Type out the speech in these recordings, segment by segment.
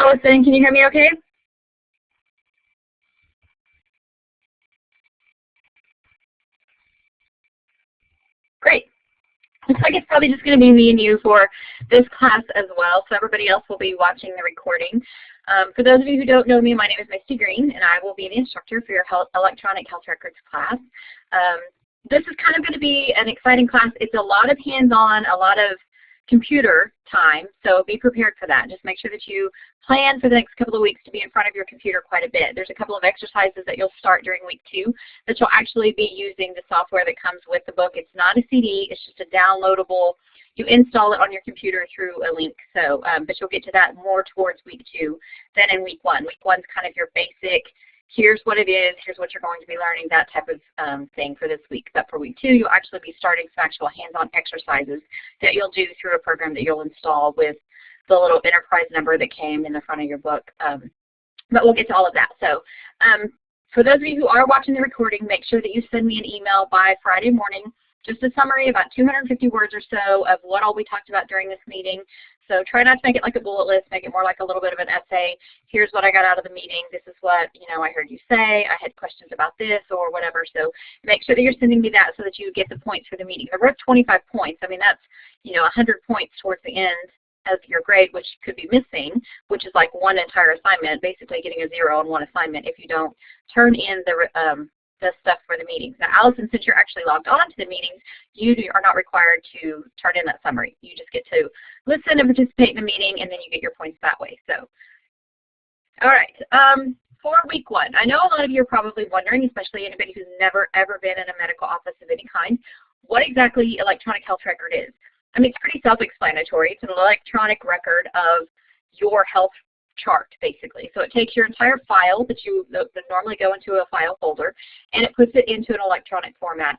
Allison, can you hear me okay? Great. Looks like it's probably just going to be me and you for this class as well, so everybody else will be watching the recording. For those of you who don't know me, my name is Misty Green, and I will be the instructor for your electronic health records class. This is kind of going to be an exciting class. It's a lot of hands-on, a lot of computer time, so be prepared for that. Just make sure that you plan for the next couple of weeks to be in front of your computer quite a bit. There's a couple of exercises that you'll start during week 2 that you'll actually be using the software that comes with the book. It's not a CD, it's just a downloadable. You install it on your computer through a link, so but you'll get to that more towards week 2 than in week 1. Week 1's kind of your basic, here's what it is, here's what you're going to be learning, that type of thing for this week. But for week 2, you'll actually be starting some actual hands-on exercises that you'll do through a program that you'll install with the little enterprise number that came in the front of your book. But we'll get to all of that. So for those of you who are watching the recording, make sure that you send me an email by Friday morning, just a summary, about 250 words or so of what all we talked about during this meeting. So try not to make it like a bullet list, make it more like a little bit of an essay. Here's what I got out of the meeting. This is what, I heard you say. I had questions about this or whatever. So make sure that you're sending me that so that you get the points for the meeting. There were 25 points. I mean, that's, 100 points towards the end of your grade, which could be missing, which is like one entire assignment, basically getting a 0 on one assignment if you don't turn in the stuff for the meetings. Now, Allison, since you're actually logged on to the meetings, you are not required to turn in that summary. You just get to listen and participate in the meeting, and then you get your points that way. So, all right. For week 1, I know a lot of you are probably wondering, especially anybody who's never, ever been in a medical office of any kind, what exactly electronic health record is. I mean, it's pretty self-explanatory. It's an electronic record of your health chart, basically. So it takes your entire file that normally go into a file folder, and it puts it into an electronic format.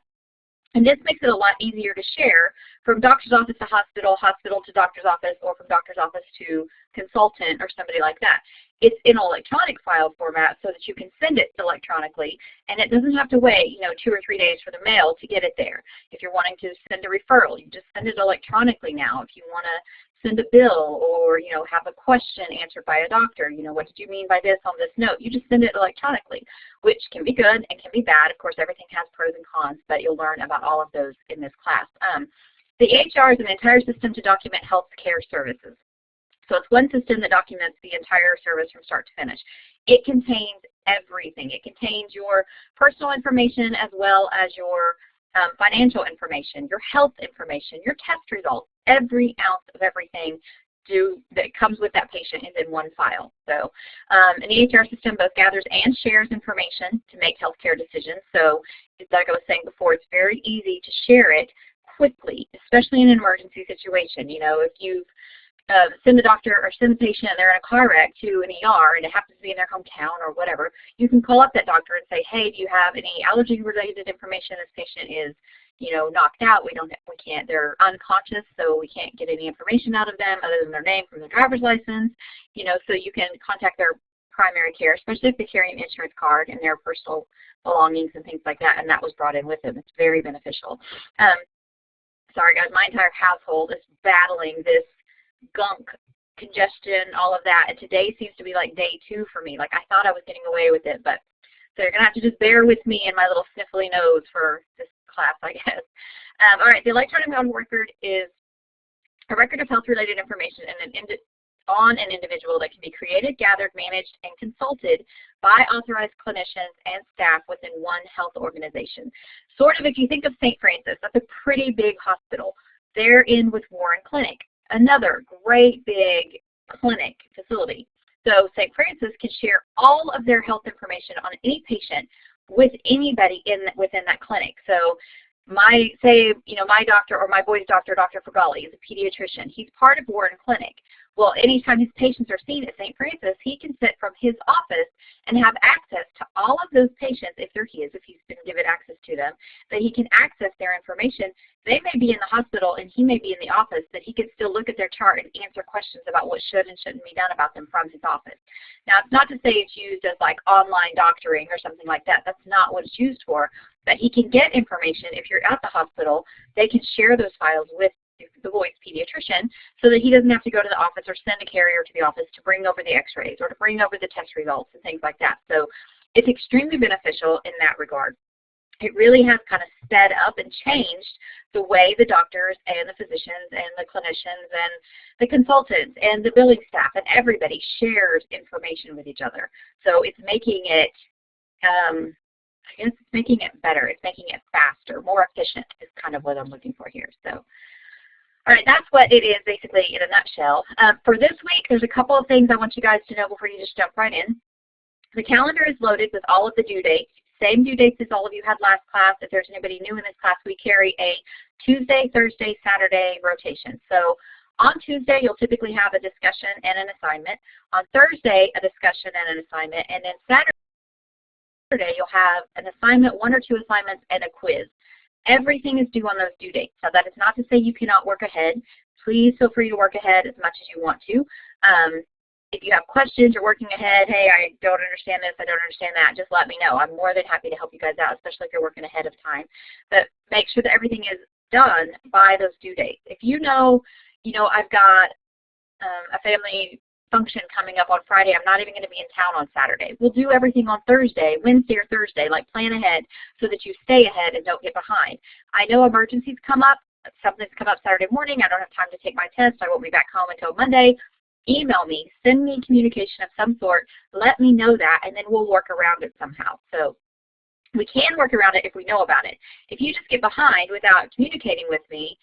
And this makes it a lot easier to share from doctor's office to hospital, hospital to doctor's office, or from doctor's office to consultant or somebody like that. It's in an electronic file format so that you can send it electronically, and it doesn't have to wait, 2 or 3 days for the mail to get it there. If you're wanting to send a referral, you just send it electronically now. If you want to send a bill or, have a question answered by a doctor, what did you mean by this on this note? You just send it electronically, which can be good and can be bad. Of course, everything has pros and cons, but you'll learn about all of those in this class. The EHR is an entire system to document health care services. So it's one system that documents the entire service from start to finish. It contains everything. It contains your personal information as well as your financial information, your health information, your test results. Every ounce of everything that comes with that patient is in one file. So an EHR system both gathers and shares information to make healthcare decisions. So like I was saying before, it's very easy to share it quickly, especially in an emergency situation. If you send the doctor or send the patient and they're in a car wreck to an ER and it happens to be in their hometown or whatever, you can call up that doctor and say, hey, do you have any allergy-related information? This patient is, knocked out. We can't, they're unconscious, so we can't get any information out of them other than their name from their driver's license, so you can contact their primary care, especially if they carry an insurance card and their personal belongings and things like that, and that was brought in with them. It's very beneficial. Sorry guys, my entire household is battling this gunk, congestion, all of that, and today seems to be like day 2 for me. Like I thought I was getting away with it, but so you're going to have to just bear with me and my little sniffly nose for this class, I guess. All right, the electronic health record is a record of health-related information on an individual that can be created, gathered, managed, and consulted by authorized clinicians and staff within one health organization. Sort of, if you think of St. Francis, that's a pretty big hospital. They're in with Warren Clinic, another great big clinic facility. So St. Francis can share all of their health information on any patient with anybody within that clinic. So my doctor or my boy's doctor, Dr. Fagali, is a pediatrician. He's part of Warren Clinic. Well, anytime his patients are seen at St. Francis, he can sit from his office and have access to all of those patients, if they're his, if he's been given access to them, that he can access their information. They may be in the hospital and he may be in the office, that he can still look at their chart and answer questions about what should and shouldn't be done about them from his office. Now, it's not to say it's used as like online doctoring or something like that. That's not what it's used for. But he can get information if you're at the hospital. They can share those files with the boy's pediatrician, so that he doesn't have to go to the office or send a carrier to the office to bring over the x-rays or to bring over the test results and things like that. So it's extremely beneficial in that regard. It really has kind of sped up and changed the way the doctors and the physicians and the clinicians and the consultants and the billing staff and everybody shares information with each other. So it's making it, I guess it's making it better. It's making it faster, more efficient is kind of what I'm looking for here. So, all right, that's what it is basically in a nutshell. For this week, there's a couple of things I want you guys to know before you just jump right in. The calendar is loaded with all of the due dates. Same due dates as all of you had last class. If there's anybody new in this class, we carry a Tuesday, Thursday, Saturday rotation. So on Tuesday, you'll typically have a discussion and an assignment. On Thursday, a discussion and an assignment. And then Saturday, you'll have an assignment, 1 or 2 assignments, and a quiz. Everything is due on those due dates. So that is not to say you cannot work ahead. Please feel free to work ahead as much as you want to. If you have questions, you're working ahead, hey, I don't understand this, I don't understand that, just let me know. I'm more than happy to help you guys out, especially if you're working ahead of time. But make sure that everything is done by those due dates. If you know, I've got a family function coming up on Friday, I'm not even going to be in town on Saturday. We'll do everything on Thursday, Wednesday or Thursday, like plan ahead so that you stay ahead and don't get behind. I know emergencies come up. Something's come up Saturday morning. I don't have time to take my test. I won't be back home until Monday. Email me, send me communication of some sort, let me know that, and then we'll work around it somehow. So we can work around it if we know about it. If you just get behind without communicating with me,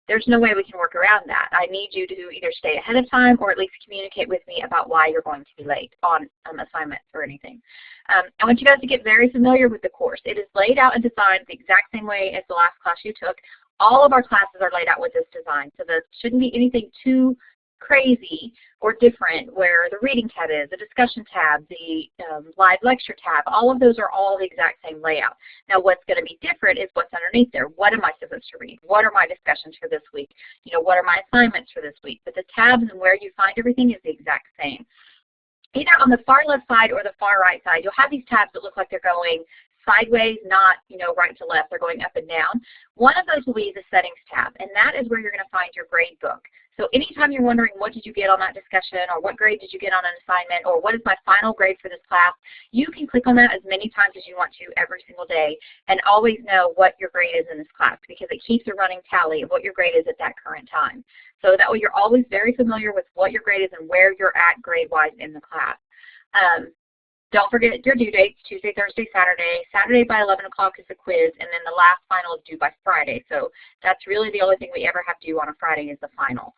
there's no way we can work around that. I need you to either stay ahead of time or at least communicate with me about why you're going to be late on assignments or anything. I want you guys to get very familiar with the course. It is laid out and designed the exact same way as the last class you took. All of our classes are laid out with this design, so there shouldn't be anything too crazy or different where the reading tab is, the discussion tab, the live lecture tab, all of those are all the exact same layout. Now what's going to be different is what's underneath there. What am I supposed to read? What are my discussions for this week? What are my assignments for this week? But the tabs and where you find everything is the exact same. Either on the far left side or the far right side, you'll have these tabs that look like they're going sideways, not right to left, they're going up and down. One of those will be the settings tab, and that is where you're going to find your grade book. So anytime you're wondering what did you get on that discussion, or what grade did you get on an assignment, or what is my final grade for this class, you can click on that as many times as you want to every single day and always know what your grade is in this class, because it keeps a running tally of what your grade is at that current time. So that way you're always very familiar with what your grade is and where you're at grade-wise in the class. Don't forget your due dates, Tuesday, Thursday, Saturday. Saturday by 11 o'clock is the quiz, and then the last final is due by Friday. So that's really the only thing we ever have to do on a Friday is the final.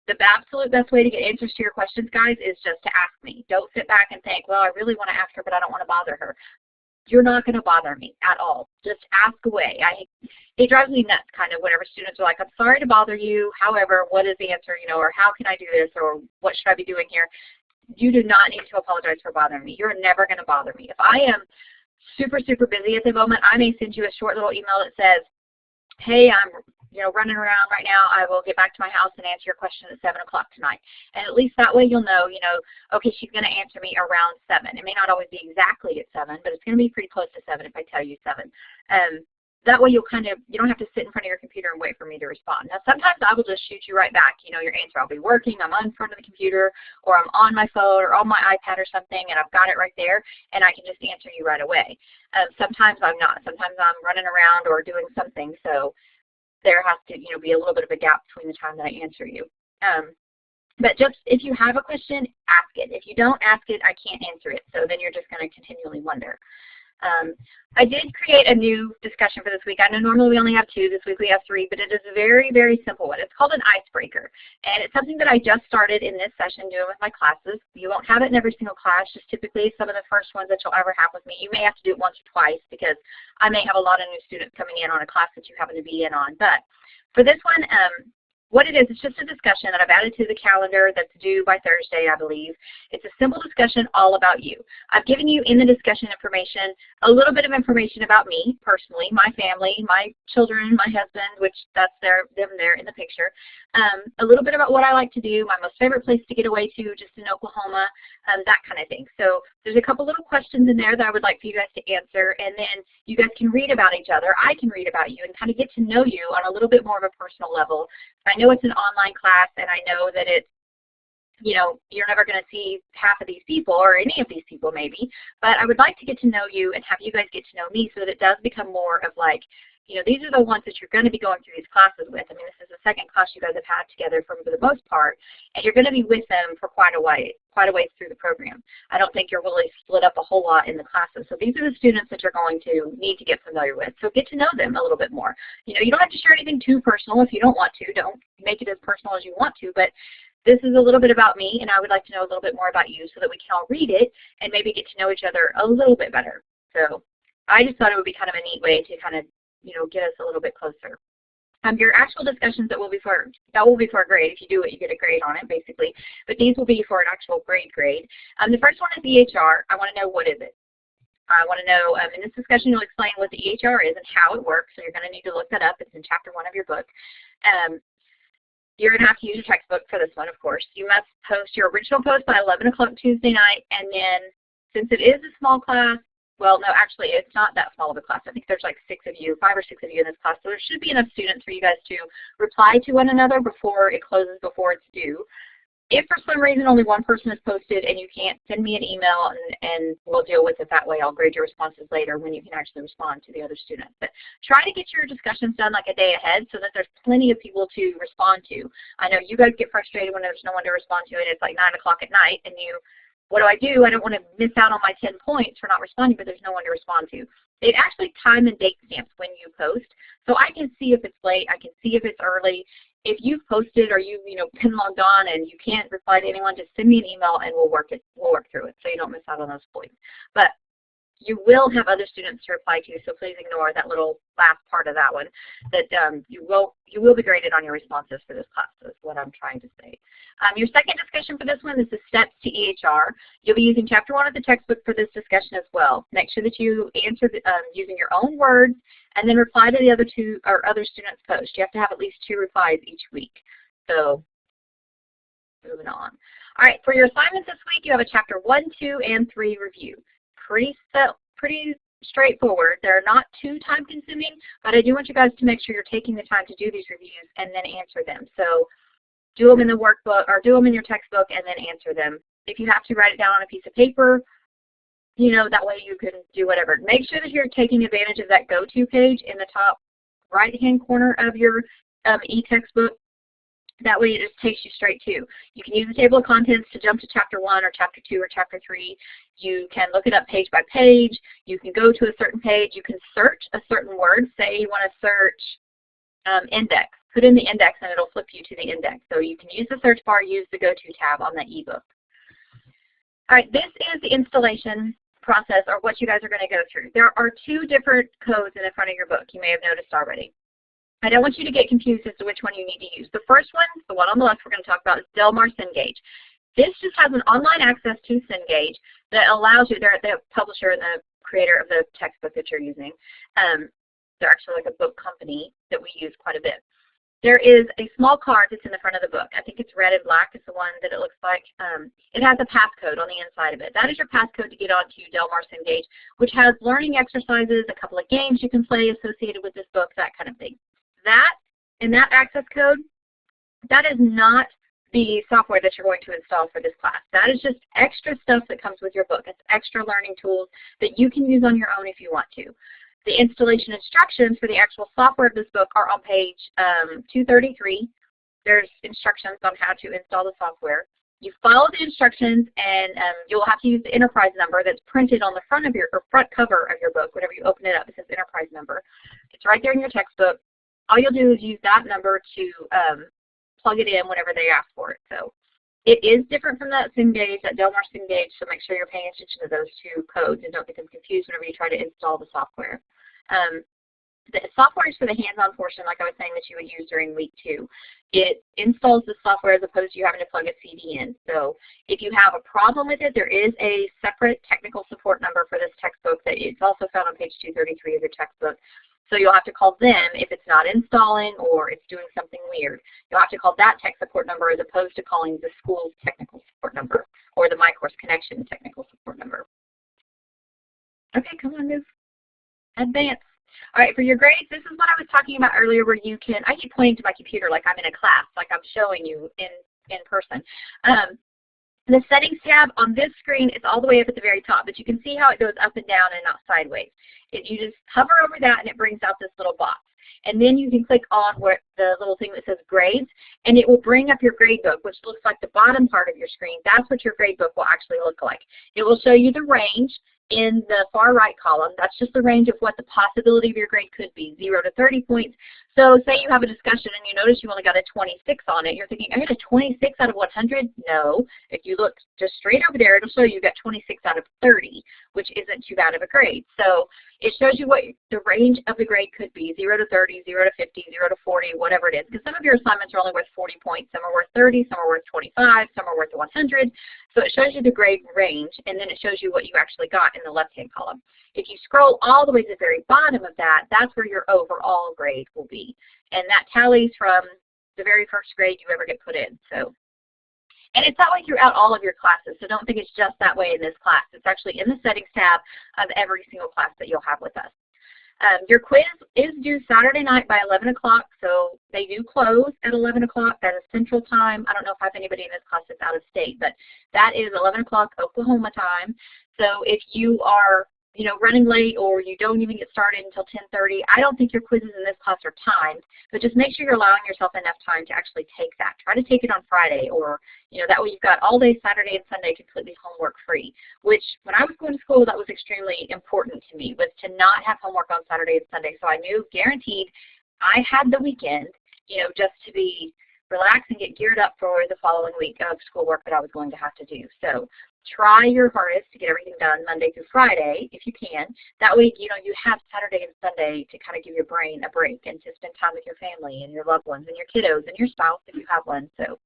The absolute best way to get answers to your questions, guys, is just to ask me. Don't sit back and think, well, I really want to ask her, but I don't want to bother her. You're not going to bother me at all. Just ask away. It drives me nuts kind of whenever students are like, I'm sorry to bother you. However, what is the answer, or how can I do this, or what should I be doing here? You do not need to apologize for bothering me. You're never going to bother me. If I am super, super busy at the moment, I may send you a short little email that says, hey, I'm running around right now. I will get back to my house and answer your question at 7 o'clock tonight. And at least that way you'll know, okay, she's going to answer me around 7. It may not always be exactly at 7, but it's going to be pretty close to 7 if I tell you 7. That way you don't have to sit in front of your computer and wait for me to respond. Now sometimes I will just shoot you right back, your answer. I'll be working, I'm in front of the computer, or I'm on my phone or on my iPad or something, and I've got it right there, and I can just answer you right away. Sometimes I'm not. Sometimes I'm running around or doing something, so there has to be a little bit of a gap between the time that I answer you. But just if you have a question, ask it. If you don't ask it, I can't answer it, so then you're just going to continually wonder. I did create a new discussion for this week. I know normally we only have 2. This week we have 3, but it is a very, very simple one. It's called an icebreaker, and it's something that I just started in this session doing with my classes. You won't have it in every single class, just typically some of the first ones that you'll ever have with me. You may have to do it once or twice because I may have a lot of new students coming in on a class that you happen to be in on. But for this one, what it is, it's just a discussion that I've added to the calendar that's due by Thursday, I believe. It's a simple discussion all about you. I've given you in the discussion information a little bit of information about me personally, my family, my children, my husband, which that's them there in the picture. A little bit about what I like to do, my most favorite place to get away to just in Oklahoma, that kind of thing. So there's a couple little questions in there that I would like for you guys to answer, and then you guys can read about each other. I can read about you and kind of get to know you on a little bit more of a personal level. I know it's an online class, and I know that it's, you know, you're never going to see half of these people or any of these people maybe, but I would like to get to know you and have you guys get to know me so that it does become more of like, you know, these are the ones that you're going to be going through these classes with. I mean, this is the second class you guys have had together for the most part, and you're going to be with them for quite a ways through the program. I don't think you're really split up a whole lot in the classes. So these are the students that you're going to need to get familiar with. So get to know them a little bit more. You know, you don't have to share anything too personal if you don't want to. Don't make it as personal as you want to, but this is a little bit about me, and I would like to know a little bit more about you so that we can all read it and maybe get to know each other a little bit better. So I just thought it would be kind of a neat way to kind of, you know, get us a little bit closer. Your actual discussions that will be for a grade. If you do it, you get a grade on it, basically. But these will be for an actual grade. The first one is EHR. I want to know, what is it? I want to know, in this discussion, you'll explain what the EHR is and how it works. So you're going to need to look that up. It's in chapter 1 of your book. You're going to have to use your textbook for this one, of course. You must post your original post by 11 o'clock Tuesday night, and then since it is a small class, well, no, actually, it's not that small of a class. I think there's like 5 or 6 of you in this class, so there should be enough students for you guys to reply to one another before it closes, before it's due. If for some reason only one person is posted and you can't, send me an email and we'll deal with it that way. I'll grade your responses later when you can actually respond to the other students. But try to get your discussions done like a day ahead so that there's plenty of people to respond to. I know you guys get frustrated when there's no one to respond to and it's like 9 o'clock at night and what do? I don't want to miss out on my 10 points for not responding, but there's no one to respond to. It actually time and date stamps when you post. So I can see if it's late, I can see if it's early. If you've posted or you've been logged on and you can't reply to anyone, just send me an email and we'll work through it so you don't miss out on those points. But you will have other students to reply to, so please ignore that little last part of that one. That you will be graded on your responses for this class, is what I'm trying to say. Your second discussion for this one is the steps to EHR. You'll be using chapter 1 of the textbook for this discussion as well. Make sure that you answer using your own words and then reply to the other students' posts. You have to have at least 2 replies each week. So moving on. All right, for your assignments this week, you have a chapter 1, 2, and 3 review. Pretty straightforward. They're not too time consuming, but I do want you guys to make sure you're taking the time to do these reviews and then answer them. So do them in the workbook or do them in your textbook and then answer them. If you have to write it down on a piece of paper, that way you can do whatever. Make sure that you're taking advantage of that go-to page in the top right-hand corner of your e-textbook. That way it just takes you straight to. You can use the table of contents to jump to chapter 1 or chapter 2 or chapter 3. You can look it up page by page. You can go to a certain page. You can search a certain word. Say you want to search index. Put in the index and it'll flip you to the index. So you can use the search bar, use the go-to tab on that ebook. All right, this is the installation process, or what you guys are going to go through. There are 2 different codes in the front of your book. You may have noticed already. I don't want you to get confused as to which one you need to use. The first one, the one on the left we're going to talk about, is Delmar Cengage. This just has an online access to Cengage that allows you, they're the publisher and the creator of the textbook that you're using. They're actually like a book company that we use quite a bit. There is a small card that's in the front of the book. I think it's red and black is the one that it looks like. It has a passcode on the inside of it. That is your passcode to get onto Delmar Cengage, which has learning exercises, a couple of games you can play associated with this book, that kind of thing. That access code, that is not the software that you're going to install for this class. That is just extra stuff that comes with your book. It's extra learning tools that you can use on your own if you want to. The installation instructions for the actual software of this book are on page 233. There's instructions on how to install the software. You follow the instructions, and you'll have to use the enterprise number that's printed on the front of front cover of your book. Whenever you open it up, it says enterprise number. It's right there in your textbook. All you'll do is use that number to plug it in whenever they ask for it. So it is different from that Cengage, that Delmar Cengage, so make sure you're paying attention to those 2 codes and don't get them confused whenever you try to install the software. The software is for the hands-on portion, like I was saying, that you would use during week 2. It installs the software as opposed to you having to plug a CD in. So if you have a problem with it, there is a separate technical support number for this textbook that it's also found on page 233 of your textbook. So you'll have to call them if it's not installing or it's doing something weird. You'll have to call that tech support number as opposed to calling the school's technical support number or the My Course Connection technical support number. Okay, come on, move. Advance. All right, for your grades, this is what I was talking about earlier where you can, I keep pointing to my computer like I'm in a class, like I'm showing you in person. The settings tab on this screen is all the way up at the very top, but you can see how it goes up and down and not sideways. You just hover over that and it brings out this little box. And then you can click on where the little thing that says grades, and it will bring up your grade book, which looks like the bottom part of your screen. That's what your grade book will actually look like. It will show you the range in the far right column. That's just the range of what the possibility of your grade could be, 0 to 30 points. So say you have a discussion and you notice you only got a 26 on it. You're thinking, I got a 26 out of 100? No. If you look just straight over there, it'll show you got 26 out of 30, which isn't too bad of a grade. So it shows you what the range of the grade could be, 0 to 30, 0 to 50, 0 to 40, whatever it is. Because some of your assignments are only worth 40 points, some are worth 30, some are worth 25, some are worth 100. So it shows you the grade range, and then it shows you what you actually got in the left-hand column. If you scroll all the way to the very bottom of that, that's where your overall grade will be. And that tallies from the very first grade you ever get put in. So, and it's that way throughout all of your classes, so don't think it's just that way in this class. It's actually in the settings tab of every single class that you'll have with us. Your quiz is due Saturday night by 11 o'clock, so they do close at 11 o'clock. That is Central Time. I don't know if I have anybody in this class that's out of state, but that is 11 o'clock Oklahoma time. So if you are running late or you don't even get started until 10:30, I don't think your quizzes in this class are timed, but just make sure you're allowing yourself enough time to actually take that. Try to take it on Friday, or that way you've got all day Saturday and Sunday completely homework free, which when I was going to school, that was extremely important to me, was to not have homework on Saturday and Sunday. So I knew guaranteed I had the weekend, just to be relaxed and get geared up for the following week of schoolwork that I was going to have to do. So try your hardest to get everything done Monday through Friday if you can. That way, you have Saturday and Sunday to kind of give your brain a break and to spend time with your family and your loved ones and your kiddos and your spouse if you have one. So,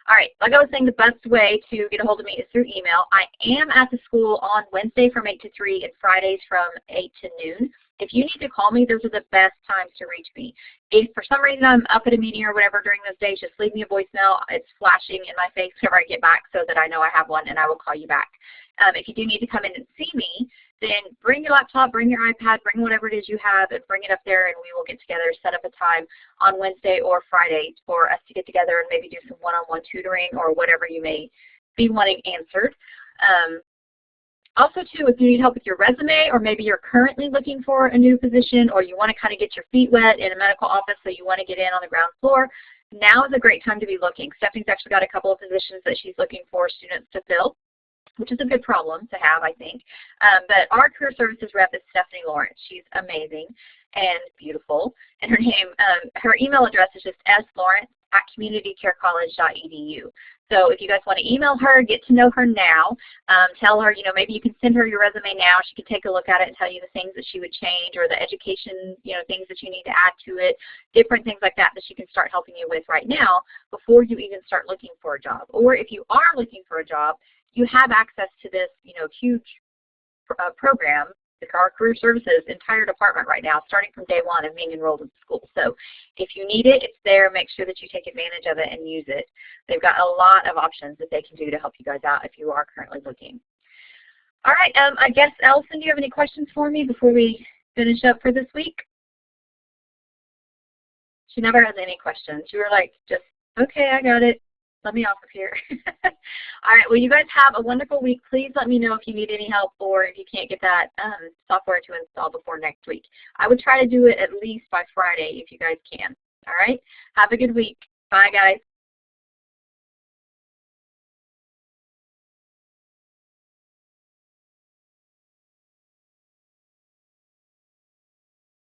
all right, like I was saying, the best way to get a hold of me is through email. I am at the school on Wednesday from 8 to 3 and Fridays from 8 to noon. If you need to call me, those are the best times to reach me. If for some reason I'm up at a meeting or whatever during those days, just leave me a voicemail. It's flashing in my face whenever I get back so that I know I have one and I will call you back. If you do need to come in and see me, then bring your laptop, bring your iPad, bring whatever it is you have, and bring it up there, and we will get together, set up a time on Wednesday or Friday for us to get together and maybe do some one-on-one tutoring or whatever you may be wanting answered. Also, too, if you need help with your resume, or maybe you're currently looking for a new position, or you want to kind of get your feet wet in a medical office so you want to get in on the ground floor, now is a great time to be looking. Stephanie's actually got a couple of positions that she's looking for students to fill, which is a good problem to have, I think. But our career services rep is Stephanie Lawrence. She's amazing and beautiful. And her email address is just slawrence@communitycarecollege.edu. So if you guys want to email her, get to know her now. Tell her, maybe you can send her your resume now. She can take a look at it and tell you the things that she would change, or the education, things that you need to add to it, different things like that that she can start helping you with right now before you even start looking for a job. Or if you are looking for a job, you have access to this, huge program, our career services entire department right now, starting from day one of being enrolled in school. So if you need it, it's there. Make sure that you take advantage of it and use it. They've got a lot of options that they can do to help you guys out if you are currently looking. All right, I guess, Allison, do you have any questions for me before we finish up for this week? She never has any questions. You were like, just, okay, I got it. Let me off of here. All right, well, you guys have a wonderful week. Please let me know if you need any help or if you can't get that software to install before next week. I would try to do it at least by Friday if you guys can. All right, have a good week. Bye, guys.